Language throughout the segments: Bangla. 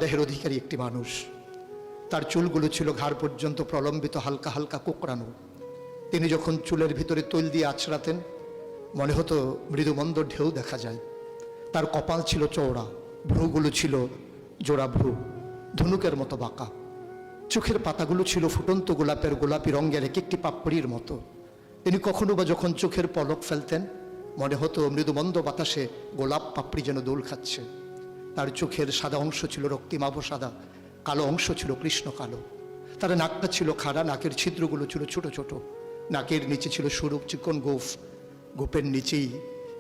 দেহের অধিকারী একটি মানুষ। তার চুলগুলো ছিল ঘাড় পর্যন্ত প্রলম্বিত, হালকা হালকা কোঁকড়ানো। তিনি যখন চুলের ভিতরে তৈল দিয়ে আছড়াতেন মনে হতো মৃদুমন্দ ঢেউ দেখা যায়। তার কপাল ছিল চওড়া, ভ্রুগুলো ছিল জোড়া ভ্রু, ধনুকের মতো বাঁকা। চোখের পাতাগুলো ছিল ফুটন্ত গোলাপের গোলাপি রঙের এক একটি পাপড়ির মতো। তিনি কখনো বা যখন চোখের পলক ফেলতেন মনে হতো মৃদুমন্দ বাতাসে গোলাপ পাপড়ি যেন দোল খাচ্ছে। তার চোখের সাদা অংশ ছিল রক্তিমাভ সাদা, কালো অংশ ছিল কৃষ্ণ কালো। তার নাকটা ছিল খাড়া, নাকের ছিদ্রগুলো ছিল ছোট ছোট। নাকের নিচে ছিল সরু চিকন গোঁফ, গোঁফের নিচেই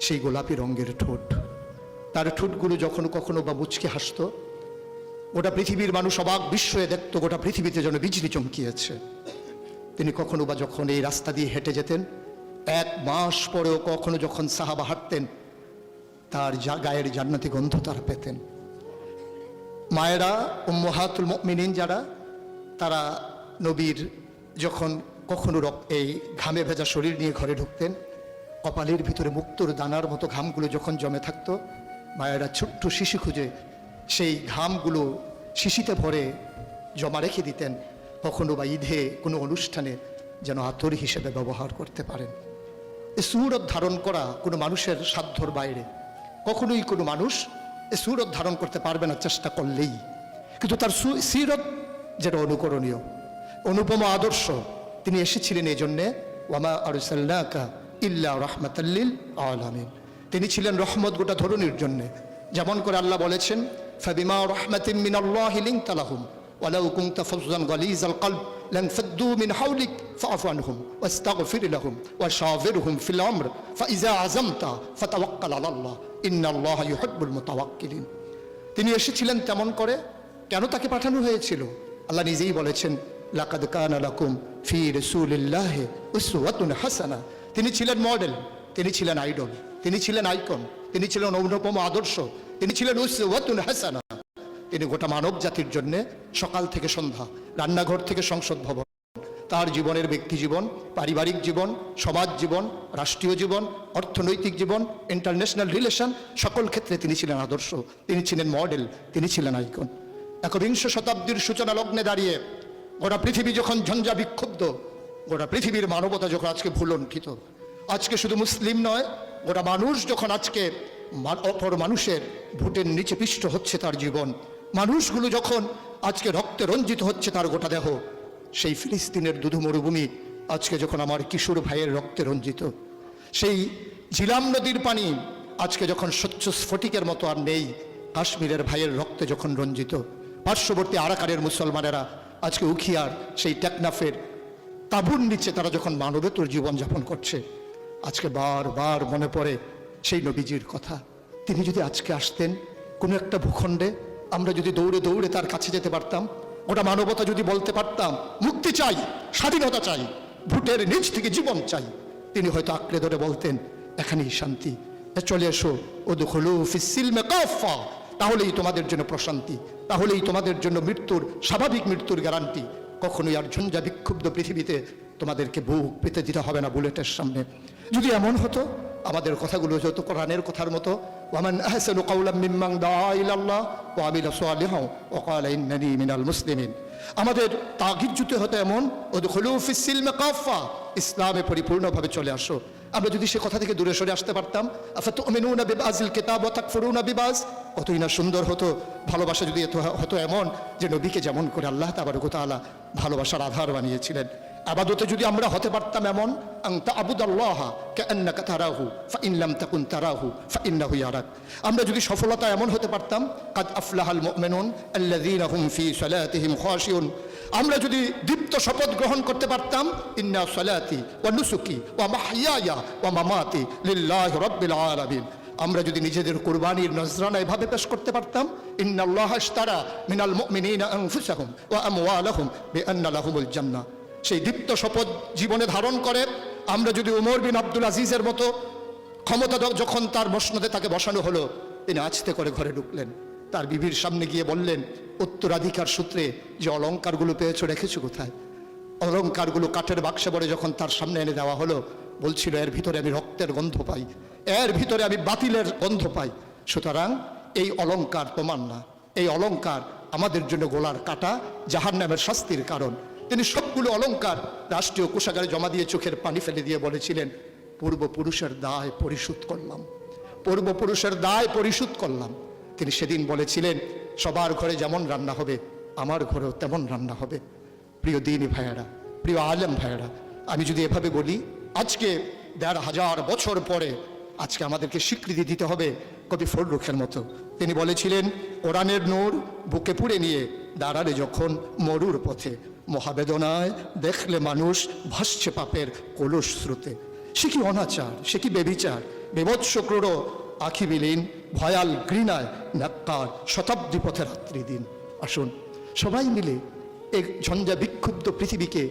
সেই গোলাপি রঙের ঠোঁট। তার ঠোঁটগুলো যখন কখনো বা মুচকে হাসত, গোটা পৃথিবীর মানুষ অবাক বিস্ময়ে দেখত গোটা পৃথিবীতে যেন বিজলি চমকিয়েছে। তিনি কখনো বা যখন এই রাস্তা দিয়ে হেঁটে যেতেন, 1 মাস পরেও কখনো যখন সাহাবা হাঁটতেন, তার গায়ের জান্নাতি গন্ধ তারা পেতেন। মায়েরা উম্মাহাতুল মুমিনিন যারা, তারা নবীর যখন কখনো এই ঘামে ভেজা শরীর নিয়ে ঘরে ঢুকতেন, কপালের ভিতরে মুক্তোর দানার মতো ঘামগুলো যখন জমে থাকতো, মায়েরা ছোট্ট শিশি খুঁজে সেই ঘামগুলো শিশিতে ভরে জমা রেখে দিতেন, কখনো বা ঈদে কোনো অনুষ্ঠানে যেন আতর হিসেবে ব্যবহার করতে পারেন। এ সুরত ধারণ করা কোনো মানুষের সাধ্যর বাইরে। কখনোই কোনো মানুষ এ সুরত ধারণ করতে পারবে না চেষ্টা করলেই। কিন্তু তার সিরত যেটা অনুকরণীয়, অনুপম আদর্শ। তিনি এসেছিলেন এই জন্যে, ওয়ামা আরসালনাকা ইল্লা রাহমাতাল লিল আলামিন। তিনি ছিলেন রহমত গোটা ধরনের জন্যে। যেমন করে আল্লাহ বলেছেন, ফাবিমা রাহমাতিন মিনাল্লাহি লিনতা লাহুম ওয়ালাউ কুনতা ফাযযান গালিযাল কলব লানফাদ্দু মিন হাওলিক ফাআফু আনহুম ওয়াস্তাগফির লাহুম ওয়াশাওিরহুম ফিল আমর ফাইযা আযামতা ফাতাওয়াক্কাল আলাল্লাহ ইন্নাল্লাহা ইউহিব্বুল মুতাওয়াক্কিলিন। তিনি এসেছিলেন তেমন করে। কেন তাকে পাঠানো হয়েছিল? আল্লাহ নিজেই বলেছেন, লাকাদ কানা লাকুম ফি রাসূলিল্লাহি উসওয়াতুন হাসানাহ। তিনি ছিলেন মডেল, তিনি ছিলেন আইডল, তিনি ছিলেন আইকন, তিনি ছিলেন অনুপম আদর্শ, তিনি ছিলেন উসওয়াতুন হাসানাহ। তিনি গোটা মানব জাতির জন্য সকাল থেকে সন্ধ্যা, রান্নাঘর থেকে সংসদ ভবন, তার জীবনের ব্যক্তি জীবন, পারিবারিক জীবন, সমাজ জীবন, রাষ্ট্রীয় জীবন, অর্থনৈতিক জীবন, ইন্টারন্যাশনাল রিলেশন, সকল ক্ষেত্রে তিনি ছিলেন আদর্শ, তিনি ছিলেন মডেল, তিনি ছিলেন আইকন। ১বিংশ শতাব্দীর সূচনা লগ্নে দাঁড়িয়ে গোটা পৃথিবী যখন ঝঞ্ঝা বিক্ষুব্ধ, গোটা পৃথিবীর মানবতা যখন আজকে ভুলণ্ঠিত, আজকে শুধু মুসলিম নয়, গোটা মানুষ যখন আজকে অপর মানুষের ভোটের নিচে পিষ্ট হচ্ছে তার জীবন, মানুষগুলো যখন আজকে রক্তে রঞ্জিত হচ্ছে তার গোটা দেহ, সেই ফিলিস্তিনের দুধু মরুভূমি আজকে যখন আমার কিশোর ভাইয়ের রক্তে রঞ্জিত, সেই ঝিলাম নদীর পানি আজকে যখন স্বচ্ছ স্ফটিকের মতো আর নেই, কাশ্মীরের ভাইয়ের রক্তে যখন রঞ্জিত, পার্শ্ববর্তী আরাকানের মুসলমানেরা আজকে উখিয়ার সেই টেকনাফের তাঁবুর নিচে তারা যখন মানবেতর জীবনযাপন করছে, আজকে বারবার মনে পড়ে সেই নবীজির কথা। তিনি যদি আজকে আসতেন কোনো একটা ভূখণ্ডে, আমরা যদি দৌড়ে দৌড়ে তার কাছে যেতে পারতাম, ওটা মানবতা যদি বলতে পারতাম মুক্তি চাই, স্বাধীনতা চাই, ভোটের নিচ থেকে জীবন চাই, তিনি হয়তো আঁকড়ে ধরে বলতেন এখানেই শান্তি, চলে এসো উদখুলু ফিস সিলমি কাফা, তাহলেই তোমাদের জন্য প্রশান্তি, তাহলেই তোমাদের জন্য মৃত্যুর, স্বাভাবিক মৃত্যুর গ্যারান্টি। কখনোই আর ঝঞ্ঝা বিক্ষুব্ধ পৃথিবীতে তোমাদেরকে বুক পেতে দিতে হবে না বুলেটের সামনে। যদি এমন হতো, আমাদের কথাগুলো যত কোরআনের কথার মতো, ওয়ামান আহসানু কাওলাম মিম্মান দাআ ইলাল্লাহ ওয়া আমিলা সালিহান ওয়া ক্বালা ইন্নানী মিনাল মুসলিমিন, আমাদের তাগিদ জুতে হতো এমন, উদখুলু ফিস সিলমি কাফা, ইসলামে পরিপূর্ণভাবে চলে আসো। আমরা যদি সে কথা থেকে দূরে সরে আসতে পারতাম, আফাতুমিনুনা বিবাযিল কিতাব ওয়া তাকফুরুনা বিবায, কতই না সুন্দর হতো। ভালোবাসা যদি হতো এমন যে নবীকে যেমন করে আল্লাহ তাবারক ওয়া তাআলা ভালোবাসার আধার বানিয়েছিলেন, আবাদতে যদি আমরা হতে পারতাম এমন, আনতা আবুদাল্লাহ কাআন্নাকা তারাহু ফাইন লাম তাকুন তারাহু ফাইন্নাহু ইয়ারাক, আমরা যদি সফলতা এমন হতে পারতাম, কাদ আফলাহাল মুমিনুন আল্লাযীনা হুম ফি সালাতিহিম খাশিউন, আমরা যদি দীপ্ত শপথ গ্রহণ করতে পারতাম, ইন্না সালাতি ওয়া নুসুকি ওয়া মাহইয়ায়া ওয়া মামাতি লিল্লাহি রাব্বিল আলামিন, আমরা যদি নিজেদের কুরবানির নজরানা এভাবে পেশ করতে পারতাম, ইন্নাল্লাহা ইশতারা মিনাল মুমিনিনা আনফুসাহুম ওয়া আমওয়ালাহুম বিআন্না লাহুমুল জান্নাহ, সেই দীপ্ত শপথ জীবনে ধারণ করে আমরা যদি উমর বিন আব্দুল আজিজের মতো ক্ষমতা যখন তার মসনদে তাকে বসানো হলো, তিনি আস্তে করে ঘরে ঢুকলেন, তার বিবির সামনে গিয়ে বললেন, উত্তরাধিকার সূত্রে যে অলঙ্কারগুলো পেয়েছো রেখেছো কোথায়? অলঙ্কারগুলো কাঠের বাক্সে ভরে যখন তার সামনে এনে দেওয়া হলো, বলছিল এর ভিতরে আমি রক্তের গন্ধ পাই, এর ভিতরে আমি বাতিলের গন্ধ পাই, সুতরাং এই অলঙ্কার তোমার না, এই অলঙ্কার আমাদের জন্য গোলার কাটা, জাহান্নামের শাস্তির কারণ। তিনি সবগুলো অলংকার রাষ্ট্রীয় কোষাগারে জমা দিয়ে চোখের পানি ফেলে দিয়ে বলেছিলেন, পূর্বপুরুষের দায় পরিশোধ করলাম, পূর্বপুরুষের দায় পরিশোধ করলাম। তিনি সেদিন বলেছিলেন, সবার ঘরে যেমন রান্না হবে আমার ঘরেও তেমন রান্না হবে। প্রিয় দিনী ভাইয়েরা, প্রিয় আলেম ভাইয়েরা, আমি যদি এভাবে বলি, আজকে ১৫০০ বছর পরে আজকে আমাদেরকে স্বীকৃতি দিতে হবে কবি ফররুখের মতো। তিনি বলেছিলেন, কোরআনের নূর বুকে পুড়ে নিয়ে দাঁড়ালে যখন মরুর পথে, মহাবেদনায় দেখলে মানুষ ভাসছে পাপের কলুষ স্রোতে। সে কি অনাচার, সে কি বেবিচার, বিভৎস ক্রূর আখি বিলীন, ভয়াল ঘৃণায় ন্যাক্কার শতাব্দী পথে রাত্রি দিন। আসুন সবাই মিলে এই ঝঞ্ঝা বিক্ষুব্ধ পৃথিবীকে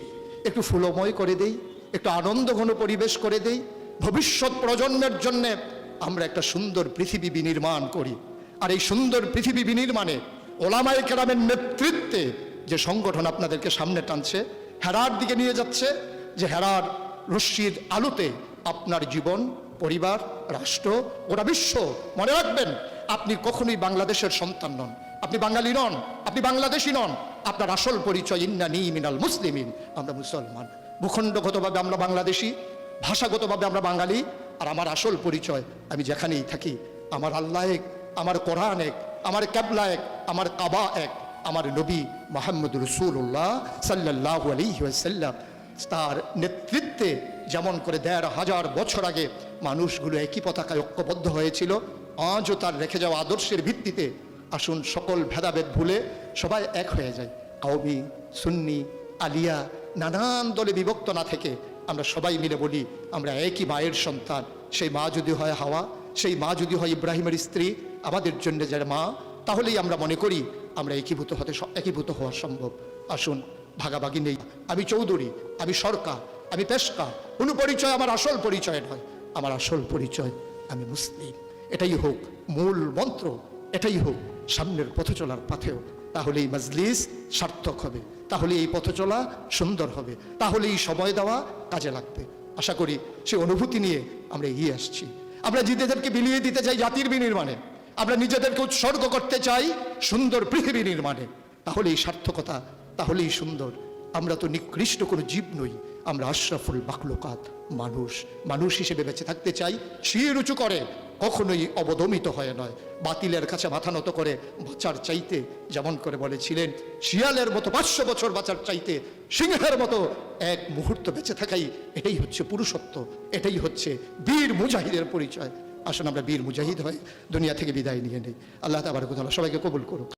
একটু ফুলময় করে দেই, একটু আনন্দঘন পরিবেশ করে দেই। ভবিষ্যৎ প্রজন্মের জন্যে আমরা একটা সুন্দর পৃথিবী বিনির্মাণ করি। আর এই সুন্দর পৃথিবী বিনির্মাণে ওলামায়ে কেরামের নেতৃত্বে যে সংগঠন আপনাদেরকে সামনে টানছে, হেরার দিকে নিয়ে যাচ্ছে, যে হেরার রশ্মির আলোতে আপনার জীবন, পরিবার, রাষ্ট্র, গোটা বিশ্ব, মনে রাখবেন, আপনি কখনোই বাংলাদেশের সন্তান নন, আপনি বাঙালি নন, আপনি বাংলাদেশি নন। আপনার আসল পরিচয় ইন্নানি মিনাল মুসলিমিন, আমরা মুসলমান। ভূখণ্ডগতভাবে আমরা বাংলাদেশি, ভাষাগতভাবে আমরা বাঙালি। আর আমার আসল পরিচয়, আমি যেখানেই থাকি, আমার আল্লাহ এক, আমার কোরআন এক, আমার ক্যাবলা এক, আমার কাবা এক, আমার নবী মুহাম্মদ রাসূলুল্লাহ সাল্লাল্লাহু আলাইহি ওয়াসাল্লাম। তার নেতৃত্বে যেমন করে ১৫০০ বছর আগে মানুষগুলো একই পতাকায় ঐক্যবদ্ধ হয়েছিল, আজও তার রেখে যাওয়া আদর্শের ভিত্তিতে আসুন সকল ভেদাভেদ ভুলে সবাই এক হয়ে যায়। কওমি, সুন্নি, আলিয়া, নানান দলে বিভক্ত না থেকে আমরা সবাই মিলে বলি, আমরা একই মায়ের সন্তান। সেই মা যদি হয় হাওয়া, সেই মা যদি হয় ইব্রাহিমের স্ত্রী, আমাদের জন্য যার মা, তাহলেই আমরা মনে করি আমরা একীভূত হওয়া সম্ভব। আসুন ভাগাভাগি নেই, আমি চৌধুরী, আমি সরকার, আমি পেশকার, কোনো পরিচয় আমার আসল পরিচয় নয়। আমার আসল পরিচয় আমি মুসলিম। এটাই হোক মূল মন্ত্র, এটাই হোক সামনের পথ চলার পাথেও। তাহলে এই মজলিস সার্থক হবে, তাহলে এই পথ চলা সুন্দর হবে, তাহলে এই সময় দেওয়া কাজে লাগবে। আশা করি সে অনুভূতি নিয়ে আমরা এগিয়ে আসছি। আমরা নিজেদেরকে বিলিয়ে দিতে চাই জাতির বিনির্মাণে, আমরা নিজেদেরকে উৎসর্গ করতে চাই সুন্দর পৃথিবী নির্মাণে। তাহলে এই সার্থকতা, তাহলেই সুন্দর। আমরা তো নিকৃষ্ট কোনো জীব নই, আমরা আশরাফুল মাখলুকাত, মানুষ। মানুষ হিসেবে বেঁচে থাকতে চাই, শির উঁচু করে, কখনোই অবদমিত হয় নয়, বাতিলের কাছে মাথা নত করে বাঁচার চাইতে, যেমন করে বলেছিলেন, শিয়ালের মতো ৫০০ বছর বাঁচার চাইতে সিংহের মতো এক মুহূর্ত বেঁচে থাকাই, এটাই হচ্ছে পুরুষত্ব, এটাই হচ্ছে বীর মুজাহিদের পরিচয়। আসুন আমরা বীর মুজাহিদ হয়ে দুনিয়া থেকে বিদায় নিয়ে নেই। আল্লাহ তাবারক ওয়া তাআলা সবাইকে কবুল করুক।